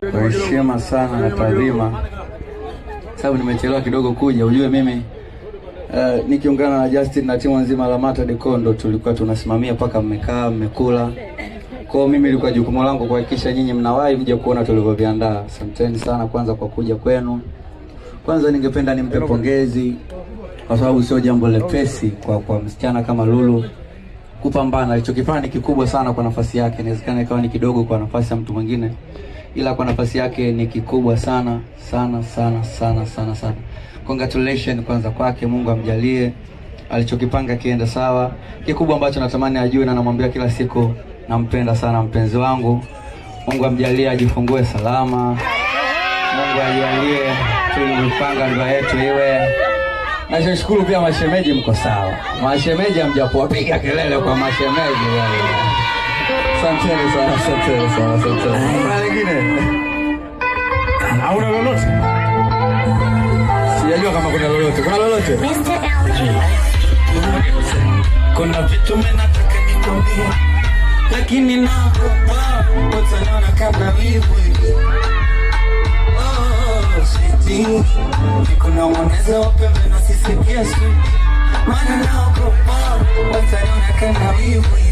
Kwa heshima sana na taadhima, sababu nimechelewa kidogo kuja. Ujue mimi nikiungana na Justin na timu nzima la Mata de Kondo tulikuwa tunasimamia paka mmekaa mmekula. Kwa mimi ilikuwa jukumu langu kuhakikisha nyinyi mnawahi mje kuona tulivyoviandaa. Asanteni sana kwanza kwa kuja kwenu. Kwanza ningependa nimpe pongezi kwa sababu sio jambo lepesi kwa msichana kama Lulu kupambana. Alichokifanya ni kikubwa sana kwa nafasi yake. Inawezekana ikawa ni kidogo kwa nafasi ya mtu mwingine, ila kwa nafasi yake ni kikubwa sana sana sana sana sana sana. Congratulations kwanza kwake, Mungu amjalie alichokipanga kienda sawa. Kikubwa ambacho natamani ajue na namwambia kila siku, nampenda sana mpenzi wangu. Mungu amjalie ajifungue salama. Mungu ajalie tulipanga ndoa yetu iwe. Nashukuru pia mashemeji, mko sawa. Mashemeji hamjapopiga kelele kwa mashemeji wale. Asanteni sana, asanteni sana, asanteni. Kuna lingine? Hauna lolote? Sijajua kama kuna lolote. Kuna lolote? Mr. LG. Kuna vitu mimi nataka nikwambie, lakini naogopa utaniona kama hivi. Kuna mwanzo wapembe na sisi kiasi, maana naogopa utaniona kama hivi.